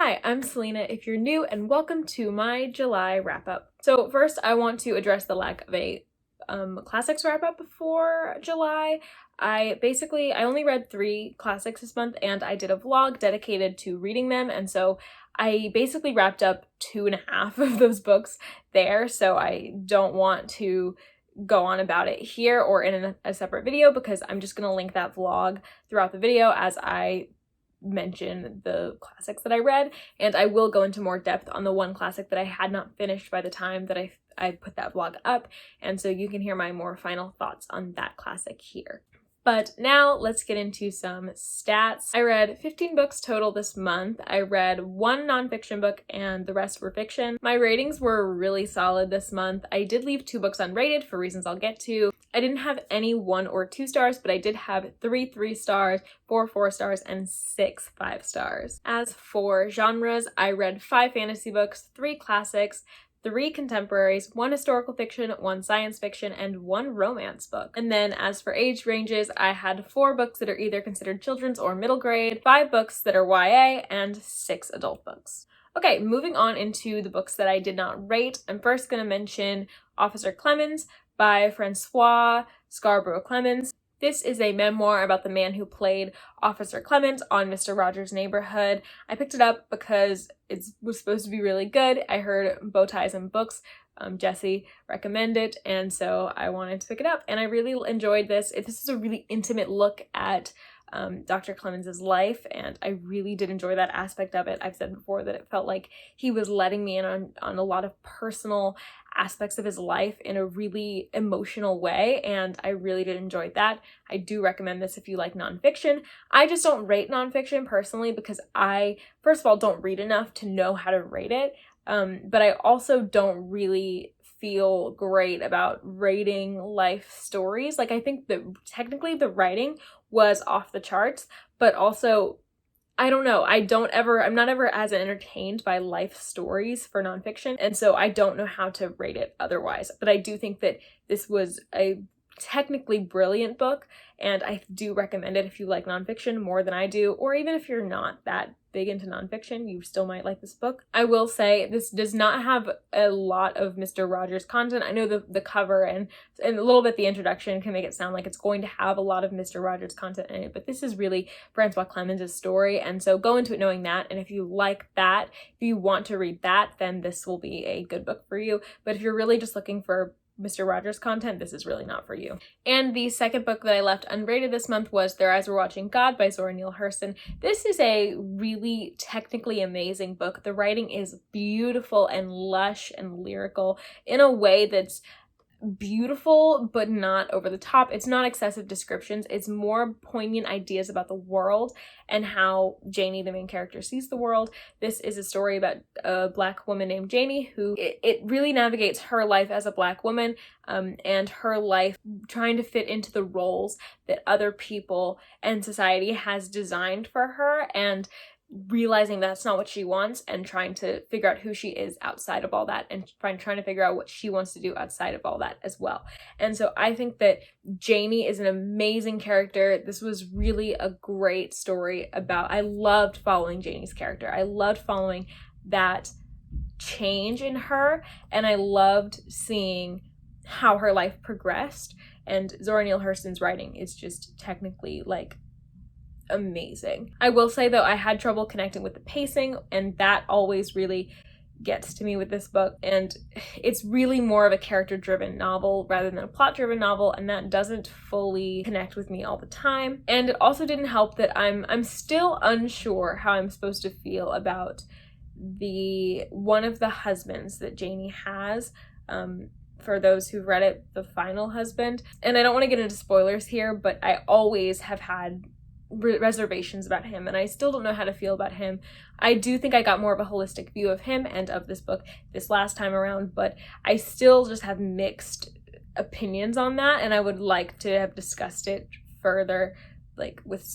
Hi, I'm Selena if you're new, and welcome to my July wrap-up. So first I want to address the lack of a classics wrap-up for July. I only read 3 classics this month, and I did a vlog dedicated to reading them, and so I basically wrapped up 2.5 of those books there, so I don't want to go on about it here or in a separate video because I'm just going to link that vlog throughout the video as I mention the classics that I read, and I will go into more depth on the one classic that I had not finished by the time that I put that vlog up, and so you can hear my more final thoughts on that classic here. But now let's get into some stats. I read 15 books total this month. I read 1 nonfiction book and the rest were fiction. My ratings were really solid this month. I did leave 2 books unrated for reasons I'll get to. I didn't have any 1 or 2 stars, but I did have 3 3 stars, 4 4 stars, and 6 5 stars. As for genres, I read 5 fantasy books, 3 classics, 3 contemporaries, 1 historical fiction, 1 science fiction, and 1 romance book. And then as for age ranges, I had 4 books that are either considered children's or middle grade, 5 books that are YA, and 6 adult books. Okay, moving on into the books that I did not rate. I'm first going to mention Officer Clemmons by Francois Scarborough Clemmons. This is a memoir about the man who played Officer Clemmons on Mr. Rogers' Neighborhood. I picked it up because it was supposed to be really good. I heard Bow Ties and Books, Jesse recommend it, and so I wanted to pick it up, and I really enjoyed this. This is a really intimate look at Dr. Clemmons' life, and I really did enjoy that aspect of it. I've said before that it felt like he was letting me in on a lot of personal aspects of his life in a really emotional way, and I really did enjoy that. I do recommend this if you like nonfiction. I just don't rate nonfiction personally because I, first of all, don't read enough to know how to rate it, but I also don't really feel great about rating life stories. Like, I think that technically the writing was off the charts, but also I don't know, I'm not ever as entertained by life stories for nonfiction, and so I don't know how to rate it otherwise. But I do think that this was a technically brilliant book, and I do recommend it if you like nonfiction more than I do, or even if you're not that big into nonfiction, you still might like this book. I will say this does not have a lot of Mr. Rogers content. I know the cover and a little bit the introduction can make it sound like it's going to have a lot of Mr. Rogers content in it, but this is really Francois Clemmons' story, and so go into it knowing that, and if you like that, if you want to read that, then this will be a good book for you. But if you're really just looking for Mr. Rogers content, this is really not for you. And the second book that I left unrated this month was Their Eyes Were Watching God by Zora Neale Hurston. This is a really technically amazing book. The writing is beautiful and lush and lyrical in a way that's beautiful but not over the top. It's not excessive descriptions, it's more poignant ideas about the world and how Janie, the main character, sees the world. This is a story about a Black woman named Janie who it really navigates her life as a Black woman and her life trying to fit into the roles that other people and society has designed for her, and realizing that's not what she wants and trying to figure out who she is outside of all that, and trying to figure out what she wants to do outside of all that as well. And so I think that Janie is an amazing character. This was really a great story I loved following Janie's character. I loved following that change in her, and I loved seeing how her life progressed, and Zora Neale Hurston's writing is just technically like amazing. I will say though, I had trouble connecting with the pacing, and that always really gets to me with this book, and it's really more of a character-driven novel rather than a plot-driven novel, and that doesn't fully connect with me all the time. And it also didn't help that I'm still unsure how I'm supposed to feel about one of the husbands that Janie has. For those who've read it, the final husband. And I don't want to get into spoilers here, but I always have had reservations about him, and I still don't know how to feel about him. I do think I got more of a holistic view of him and of this book this last time around, but I still just have mixed opinions on that, and I would like to have discussed it further, like with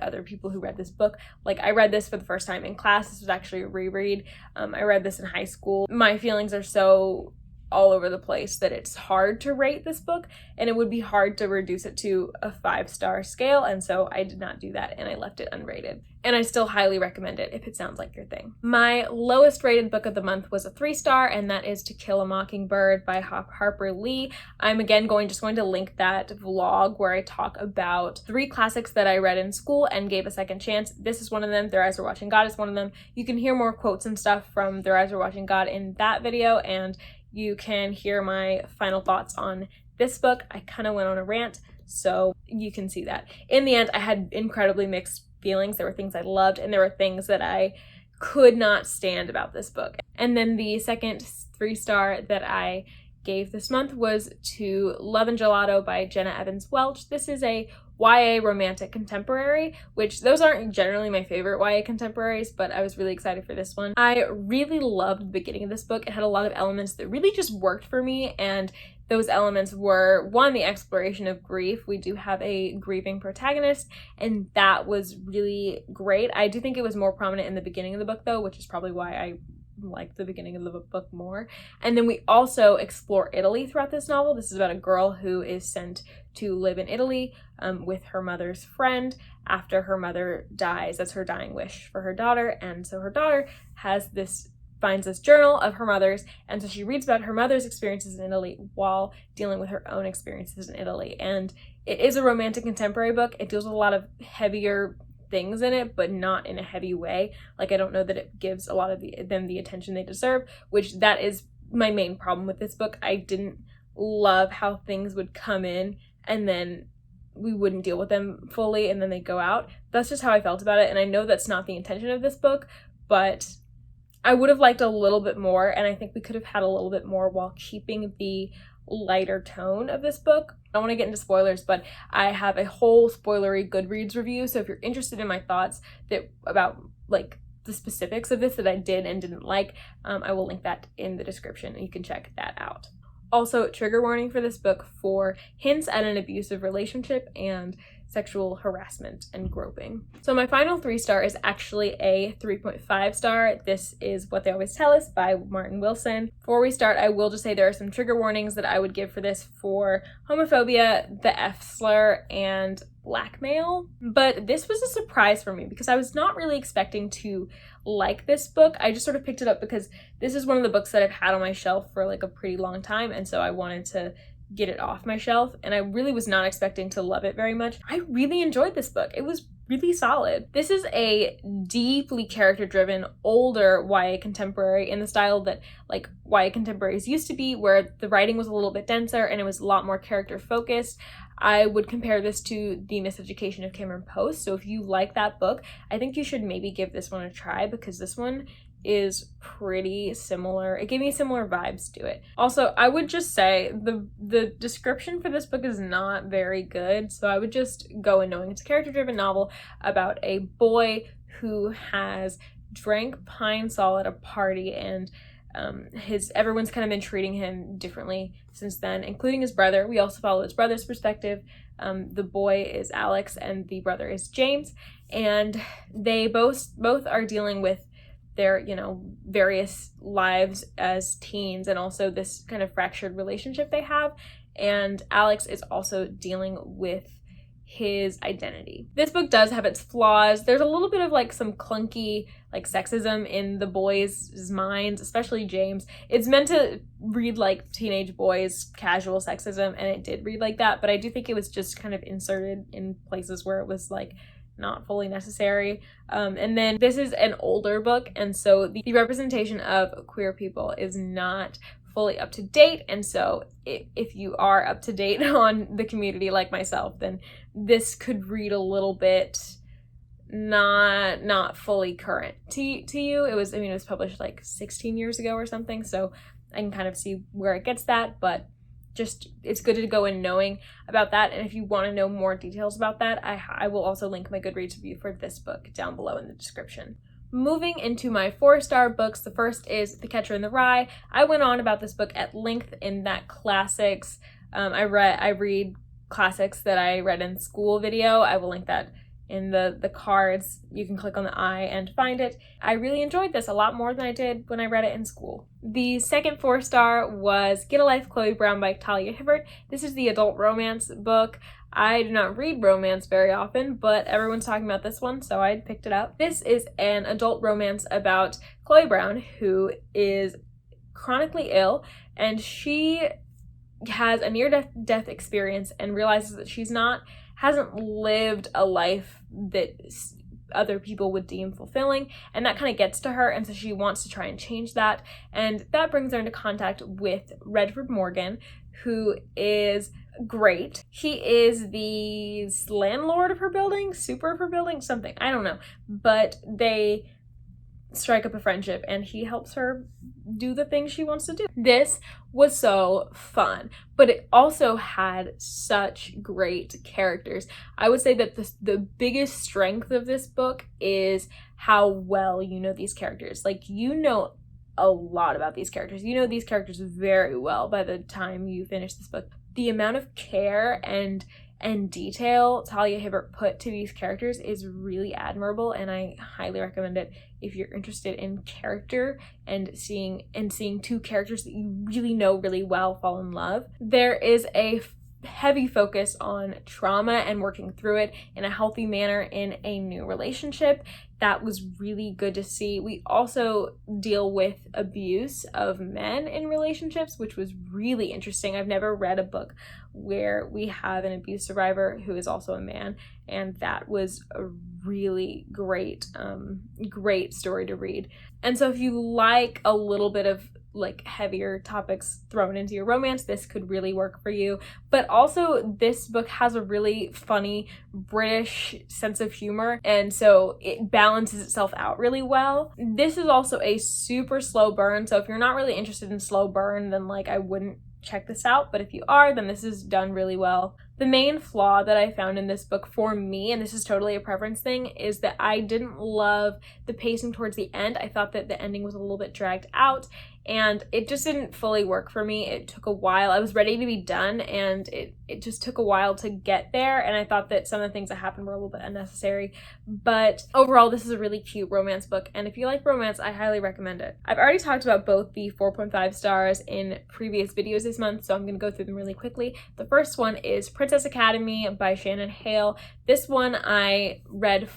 other people who read this book. Like, I read this for the first time in class. This was actually a reread. I read this in high school. My feelings are so all over the place that it's hard to rate this book, and it would be hard to reduce it to a 5-star scale, and so I did not do that and I left it unrated. And I still highly recommend it if it sounds like your thing. My lowest rated book of the month was a 3-star, and that is To Kill a Mockingbird by Harper Lee. I'm again just going to link that vlog where I talk about 3 classics that I read in school and gave a second chance. This is one of them. Their Eyes Were Watching God is one of them. You can hear more quotes and stuff from Their Eyes Were Watching God in that video, and you can hear my final thoughts on this book. I kind of went on a rant, so you can see that. In the end, I had incredibly mixed feelings. There were things I loved, and there were things that I could not stand about this book. And then the second 3-star that I gave this month was to Love and Gelato by Jenna Evans Welch. This is a YA romantic contemporary, which those aren't generally my favorite YA contemporaries, but I was really excited for this one. I really loved the beginning of this book. It had a lot of elements that really just worked for me, and those elements were, one, the exploration of grief. We do have a grieving protagonist, and that was really great. I do think it was more prominent in the beginning of the book, though, which is probably why I liked the beginning of the book more. And then we also explore Italy throughout this novel. This is about a girl who is sent to live in Italy with her mother's friend after her mother dies. That's her dying wish for her daughter. And so her daughter finds this journal of her mother's, and so she reads about her mother's experiences in Italy while dealing with her own experiences in Italy. And it is a romantic contemporary book. It deals with a lot of heavier things in it, but not in a heavy way. Like, I don't know that it gives a lot of them the attention they deserve, which that is my main problem with this book. I didn't love how things would come in and then we wouldn't deal with them fully and then they go out. That's just how I felt about it, and I know that's not the intention of this book, but I would have liked a little bit more, and I think we could have had a little bit more while keeping the lighter tone of this book. I don't want to get into spoilers, but I have a whole spoilery Goodreads review, so if you're interested in my thoughts about like the specifics of this that I did and didn't like, I will link that in the description and you can check that out. Also, trigger warning for this book for hints at an abusive relationship and sexual harassment and groping. So my final 3-star is actually a 3.5 star. This is What They Always Tell Us by Martin Wilson. Before we start, I will just say there are some trigger warnings that I would give for this for homophobia, the F-slur, and blackmail. But this was a surprise for me because I was not really expecting to like this book. I just sort of picked it up because this is one of the books that I've had on my shelf for like a pretty long time, and so I wanted to get it off my shelf, and I really was not expecting to love it very much. I really enjoyed this book. It was really solid. This is a deeply character-driven, older YA contemporary in the style that like YA contemporaries used to be, where the writing was a little bit denser and it was a lot more character-focused. I would compare this to The Miseducation of Cameron Post, so if you like that book, I think you should maybe give this one a try because this one is pretty similar. It gave me similar vibes to it. Also, I would just say the description for this book is not very good, so I would just go in knowing it's a character-driven novel about a boy who has drank Pine Sol at a party, and everyone's kind of been treating him differently since then, including his brother. We also follow his brother's perspective. The boy is Alex and the brother is James, and they both are dealing with their, various lives as teens and also this kind of fractured relationship they have. And Alex is also dealing with his identity. This book does have its flaws. There's a little bit of like some clunky like sexism in the boys' minds, especially James. It's meant to read like teenage boys casual sexism, and it did read like that, but I do think it was just kind of inserted in places where it was like not fully necessary. And then this is an older book, and so the representation of queer people is not fully up to date, and so if you are up to date on the community like myself, then this could read a little bit not fully current to you. It was published like 16 years ago or something, so I can kind of see where it gets that, but just it's good to go in knowing about that. And if you want to know more details about that, I will also link my Goodreads review for this book down below in the description. Moving into my 4-star books, the first is The Catcher in the Rye. I went on about this book at length in that classics. I read classics that I read in school video. I will link that in the cards. You can click on the I and find it. I really enjoyed this a lot more than I did when I read it in school. The second 4-star was Get a Life, Chloe Brown by Talia Hibbert. This is the adult romance book. I do not read romance very often, but everyone's talking about this one, so I picked it up. This is an adult romance about Chloe Brown, who is chronically ill, and she has a near-death experience and realizes that hasn't lived a life that other people would deem fulfilling, and that kind of gets to her, and so she wants to try and change that, and that brings her into contact with Redford Morgan, who is great. He is the landlord of her building, super of her building, something, I don't know, but they strike up a friendship and he helps her do the things she wants to do. This was so fun, but it also had such great characters. I would say that the biggest strength of this book is how well you know these characters. Like, you know a lot about these characters. You know these characters very well by the time you finish this book. The amount of care and detail Talia Hibbert put to these characters is really admirable, and I highly recommend it if you're interested in character and seeing two characters that you really know really well fall in love. There is a heavy focus on trauma and working through it in a healthy manner in a new relationship. That was really good to see. We also deal with abuse of men in relationships, which was really interesting. I've never read a book where we have an abuse survivor who is also a man, and that was a really great story to read. And so if you like a little bit of like heavier topics thrown into your romance, this could really work for you. But also, this book has a really funny British sense of humor, and so it balances itself out really well. This is also a super slow burn, so if you're not really interested in slow burn, then like I wouldn't check this out, but if you are, then this is done really well. The main flaw that I found in this book for me, and this is totally a preference thing, is that I didn't love the pacing towards the end. I thought that the ending was a little bit dragged out, and it just didn't fully work for me. It took a while. I was ready to be done, and it just took a while to get there, and I thought that some of the things that happened were a little bit unnecessary. But overall, this is a really cute romance book, and if you like romance, I highly recommend it. I've already talked about both the 4.5 stars in previous videos this month, so I'm going to go through them really quickly. The first one is Princess Academy by Shannon Hale. This one I read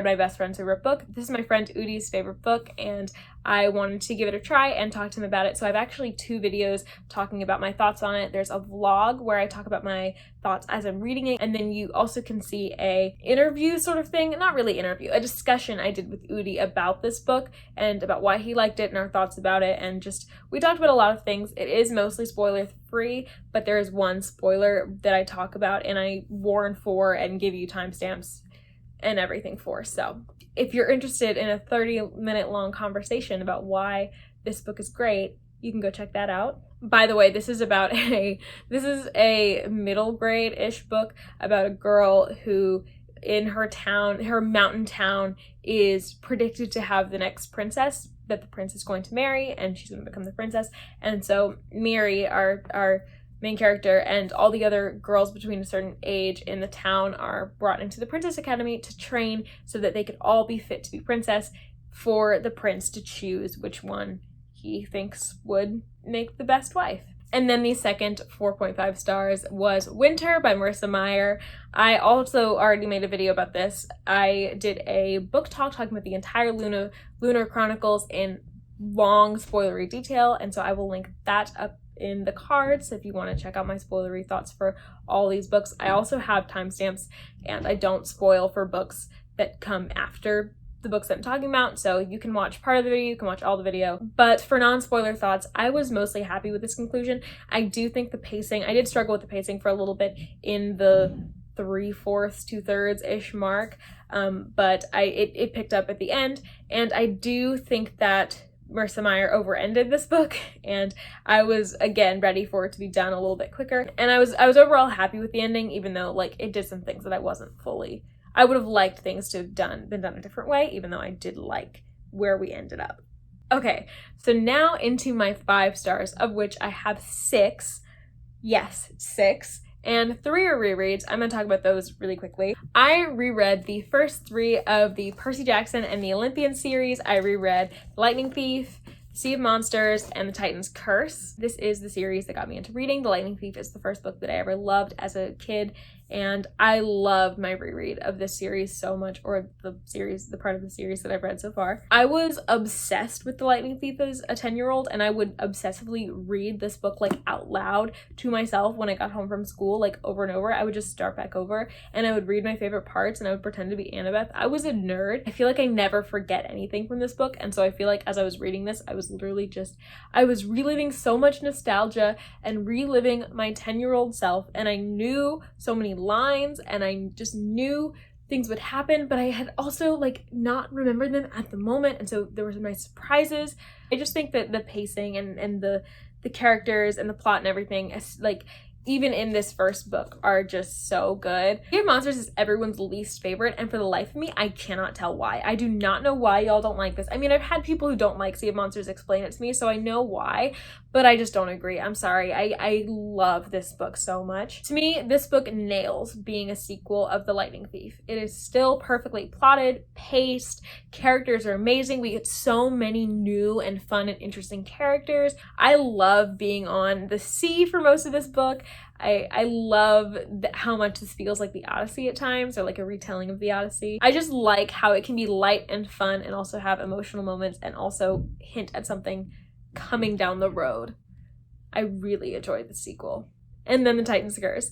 my best friend's favorite book. This is my friend Udi's favorite book, and I wanted to give it a try and talk to him about it. So I have actually 2 videos talking about my thoughts on it. There's a vlog where I talk about my thoughts as I'm reading it, and then you also can see a interview sort of thing, not really interview, a discussion I did with Udi about this book and about why he liked it and our thoughts about it, and just we talked about a lot of things. It is mostly spoiler free, but there is one spoiler that I talk about and I warn for and give you timestamps and everything for. So if you're interested in a 30-minute long conversation about why this book is great, you can go check that out. By the way, this is a middle grade-ish book about a girl who in her mountain town, is predicted to have the next princess that the prince is going to marry, and she's going to become the princess. And so Miri, our main character, and all the other girls between a certain age in the town are brought into the Princess Academy to train so that they could all be fit to be princess, for the prince to choose which one he thinks would make the best wife. And then the second 4.5 stars was Winter by Marissa Meyer. I also already made a video about this. I did a book talk talking about the entire Lunar Chronicles in long spoilery detail, and so I will link that up in the cards if you want to check out my spoilery thoughts for all these books. I also have timestamps, and I don't spoil for books that come after the books that I'm talking about, so you can watch part of the video, you can watch all the video. But for non-spoiler thoughts, I was mostly happy with this conclusion. I do think the pacing, I did struggle with the pacing for a little bit in the 3/4, 2/3-ish mark, but it picked up at the end, and I do think that Marissa Meyer over-ended this book, and I was, again, ready for it to be done a little bit quicker. And I was overall happy with the ending, even though, like, it did some things that I wasn't fully... I would have liked things to have been done a different way, even though I did like where we ended up. Okay, so now into my 5 stars, of which I have 6. Yes, 6. and 3 are rereads. I'm going to talk about those really quickly. I reread the first 3 of the Percy Jackson and the Olympian series. I reread Lightning Thief, Sea of Monsters, and The Titan's Curse. This is the series that got me into reading. The Lightning Thief is the first book that I ever loved as a kid, and I loved my reread of this series so much, or the part of the series that I've read so far. I was obsessed with The Lightning Thief as a 10-year-old, and I would obsessively read this book like out loud to myself when I got home from school, like over and over. I would just start back over and I would read my favorite parts and I would pretend to be Annabeth. I was a nerd. I feel like I never forget anything from this book, and so I feel like as I was reading this, I was reliving so much nostalgia and reliving my 10-year-old self, and I knew so many lines and I just knew things would happen, but I had also like not remembered them at the moment, and so there were some nice surprises. I just think that the pacing and the characters and the plot and everything, like even in this first book, are just so good. Sea of Monsters is everyone's least favorite, and for the life of me, I cannot tell why. I do not know why y'all don't like this. I mean, I've had people who don't like Sea of Monsters explain it to me, so I know why, but I just don't agree. I'm sorry. I love this book so much. To me, this book nails being a sequel of The Lightning Thief. It is still perfectly plotted, paced, characters are amazing. We get so many new and fun and interesting characters. I love being on the sea for most of this book. I love how much this feels like the Odyssey at times, or like a retelling of the Odyssey. I just like how it can be light and fun and also have emotional moments and also hint at something coming down the road. I really enjoyed the sequel. And then The Titan's Curse.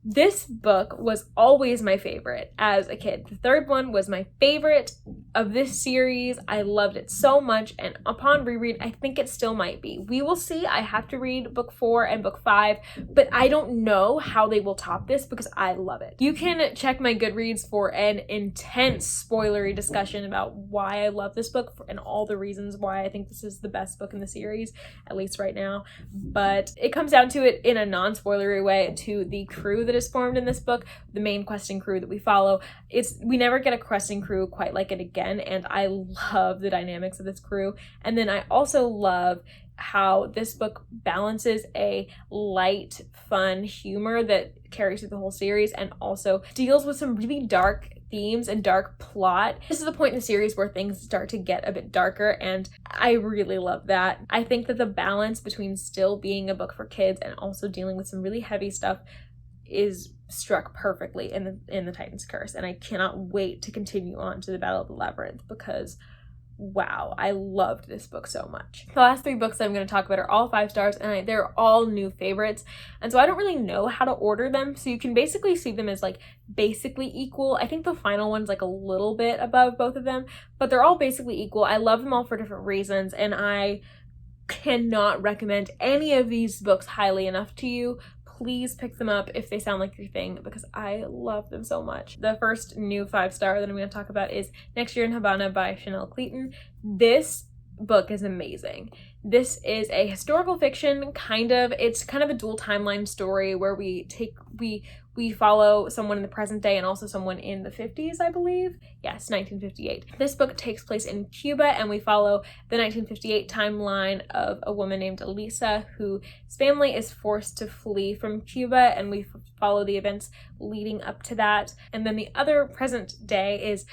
This book was always my favorite as a kid. The third one was my favorite of this series. I loved it so much, and upon reread, I think it still might be. We will see. I have to read book 4 and book 5, but I don't know how they will top this because I love it. You can check my Goodreads for an intense spoilery discussion about why I love this book and all the reasons why I think this is the best book in the series, at least right now. But it comes down to it in a non-spoilery way to the crew that is formed in this book, the main questing crew that we follow. We never get a questing crew quite like it again, and I love the dynamics of this crew. And then I also love how this book balances a light, fun humor that carries through the whole series and also deals with some really dark themes and dark plot. This is the point in the series where things start to get a bit darker, and I really love that. I think that the balance between still being a book for kids and also dealing with some really heavy stuff is struck perfectly in the Titan's Curse, and I cannot wait to continue on to the Battle of the Labyrinth because wow, I loved this book so much. The last 3 books that I'm going to talk about are all 5 stars, and they're all new favorites, and so I don't really know how to order them, so you can basically see them as like basically equal. I think the final one's like a little bit above both of them, but they're all basically equal. I love them all for different reasons, and I cannot recommend any of these books highly enough to you. Please pick them up if they sound like your thing because I love them so much. The first new 5-star that I'm going to talk about is Next Year in Havana by Chanel Clayton. This book is amazing. This is a historical fiction, it's kind of a dual timeline story where we follow someone in the present day and also someone in the 50s, I believe. Yes, 1958. This book takes place in Cuba, and we follow the 1958 timeline of a woman named Elisa whose family is forced to flee from Cuba, and we follow the events leading up to that. And then the other present day is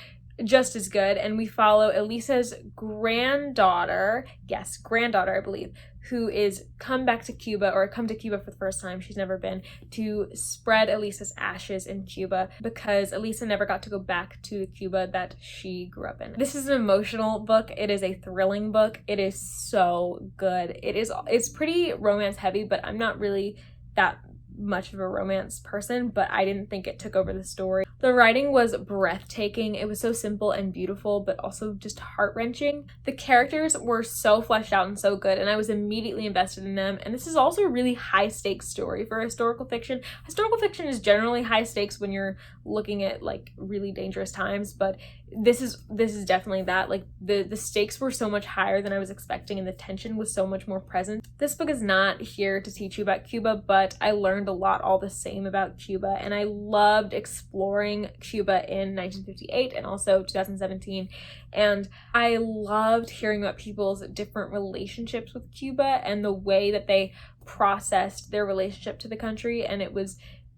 just as good, and we follow Elisa's granddaughter, I believe, who is come to Cuba for the first time. She's never been, to spread Elisa's ashes in Cuba because Elisa never got to go back to the Cuba that she grew up in. This is an emotional book. It is a thrilling book. It is so good. It's pretty romance heavy, but I'm not really that much of a romance person, but I didn't think it took over the story. The writing was breathtaking. It was so simple and beautiful, but also just heart-wrenching. The characters were so fleshed out and so good, and I was immediately invested in them. And this is also a really high-stakes story for historical fiction. Historical fiction is generally high stakes when you're looking at like really dangerous times, but this is definitely that. Like the stakes were so much higher than I was expecting, and the tension was so much more present. This book is not here to teach you about Cuba, but I learned a lot all the same about Cuba, and I loved exploring Cuba in 1958 and also 2017. And I loved hearing about people's different relationships with Cuba and the way that they processed their relationship to the country. And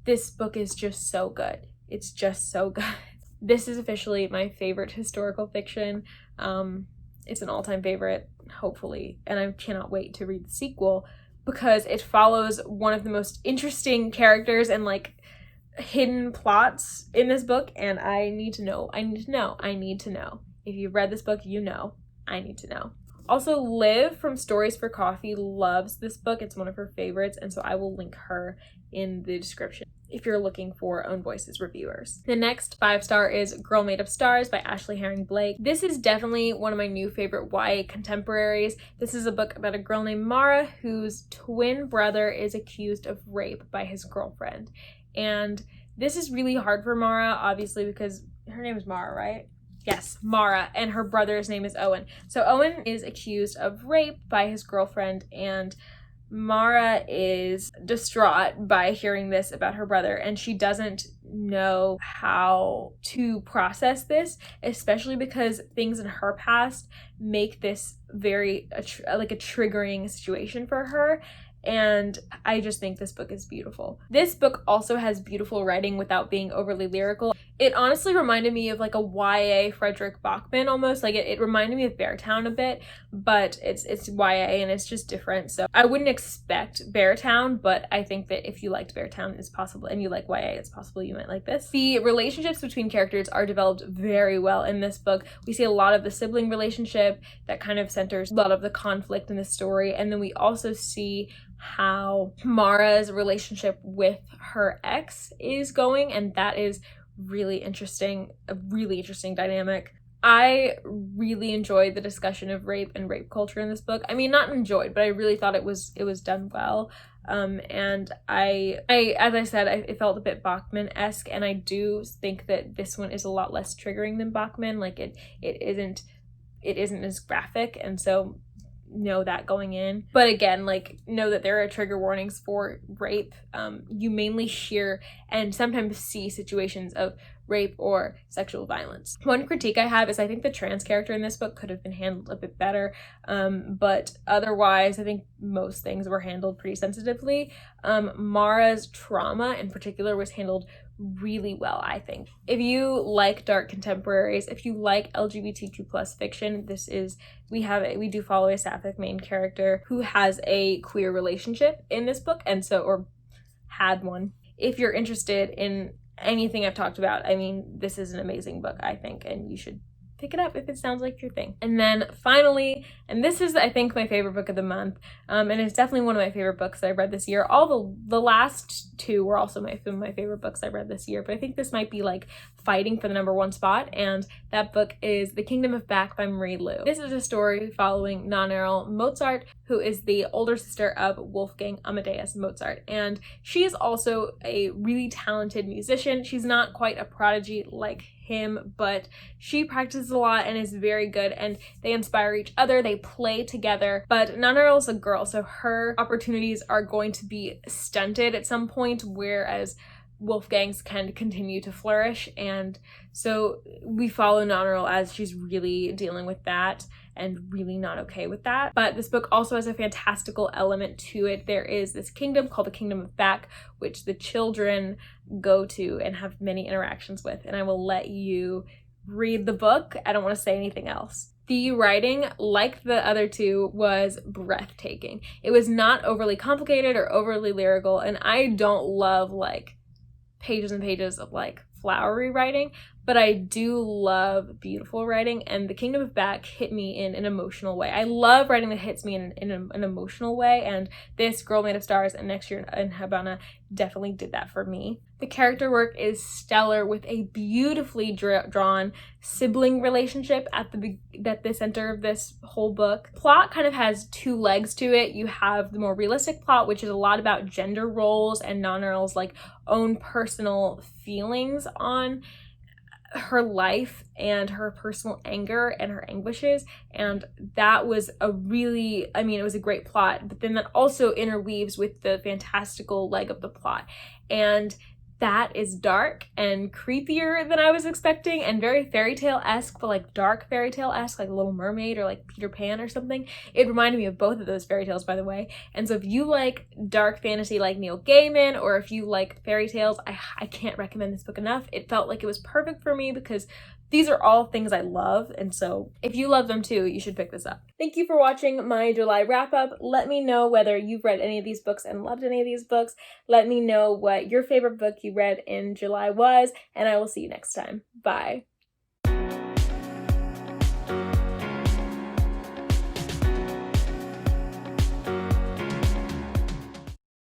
this book is just so good. It's just so good. This is officially my favorite historical fiction. It's an all-time favorite, hopefully, and I cannot wait to read the sequel because it follows one of the most interesting characters and like hidden plots in this book, and I need to know. If you've read this book, you know. I need to know. Also, Liv from Stories for Coffee loves this book. It's one of her favorites, and so I will link her in the description if you're looking for Own Voices reviewers. The next 5-star is Girl Made of Stars by Ashley Herring Blake. This is definitely one of my new favorite YA contemporaries. This is a book about a girl named Mara whose twin brother is accused of rape by his girlfriend. And this is really hard for Mara, obviously, because her name is Mara, right? Yes, Mara, and her brother's name is Owen. So Owen is accused of rape by his girlfriend, and Mara is distraught by hearing this about her brother, and she doesn't know how to process this, especially because things in her past make this very a triggering situation for her. And I just think this book is beautiful. This book also has beautiful writing without being overly lyrical. It honestly reminded me of like a YA Frederick Bachman almost. Like it reminded me of Beartown a bit, but it's YA and it's just different. So I wouldn't expect Beartown, but I think that if you liked Beartown, it's possible, and you like YA, it's possible you might like this. The relationships between characters are developed very well in this book. We see a lot of the sibling relationship that kind of centers a lot of the conflict in the story, and then we also see how Mara's relationship with her ex is going, and that is really interesting, a really interesting dynamic. I really enjoyed the discussion of rape and rape culture in this book. I mean, not enjoyed, but I really thought it was done well. And I as I said, it felt a bit Bachman-esque, and I do think that this one is a lot less triggering than Bachman. Like it isn't as graphic, and so know that going in. But again, like, know that there are trigger warnings for rape. You mainly hear and sometimes see situations of rape or sexual violence. One critique I have is I think the trans character in this book could have been handled a bit better, but otherwise I think most things were handled pretty sensitively. Mara's trauma in particular was handled really well, I think. If you like dark contemporaries, if you like LGBTQ plus fiction, we do follow a sapphic main character who has a queer relationship in this book, and so, or had one. If you're interested in anything I've talked about, I mean, this is an amazing book, I think, and you should pick it up if it sounds like your thing. And then finally, and this is, I think, my favorite book of the month, and it's definitely one of my favorite books that I read this year. All the last two were also some of my favorite books I read this year, but I think this might be like fighting for the #1 spot, and that book is The Kingdom of Back by Marie Lu. This is a story following Nannerl Mozart, who is the older sister of Wolfgang Amadeus Mozart, and she is also a really talented musician. She's not quite a prodigy like him, but she practices a lot and is very good, and they inspire each other, they play together. But Nannerl's a girl, so her opportunities are going to be stunted at some point, whereas Wolfgang's can continue to flourish. And so we follow Nannerl as she's really dealing with that and really not okay with that. But this book also has a fantastical element to it. There is this kingdom called the Kingdom of Back, which the children go to and have many interactions with, and I will let you read the book. I don't want to say anything else. The writing, like the other two, was breathtaking. It was not overly complicated or overly lyrical, and I don't love like pages and pages of like flowery writing, but I do love beautiful writing, and The Kingdom of Back hit me in an emotional way. I love writing that hits me in an emotional way, and this Girl Made of Stars and Next Year in Havana definitely did that for me. The character work is stellar, with a beautifully drawn sibling relationship at the center of this whole book. Plot kind of has two legs to it. You have the more realistic plot, which is a lot about gender roles and Nannerl's like own personal feelings on her life and her personal anger and her anguishes, and that was a really, I mean, it was a great plot, but then that also interweaves with the fantastical leg of the plot, and that is dark and creepier than I was expecting, and very fairy tale-esque, but like dark fairy tale-esque, like Little Mermaid or like Peter Pan or something. It reminded me of both of those fairy tales, by the way. And so if you like dark fantasy like Neil Gaiman, or if you like fairy tales, I can't recommend this book enough. It felt like it was perfect for me because these are all things I love, and so if you love them too, you should pick this up. Thank you for watching my July wrap-up. Let me know whether you've read any of these books and loved any of these books. Let me know what your favorite book you read in July was, and I will see you next time. Bye.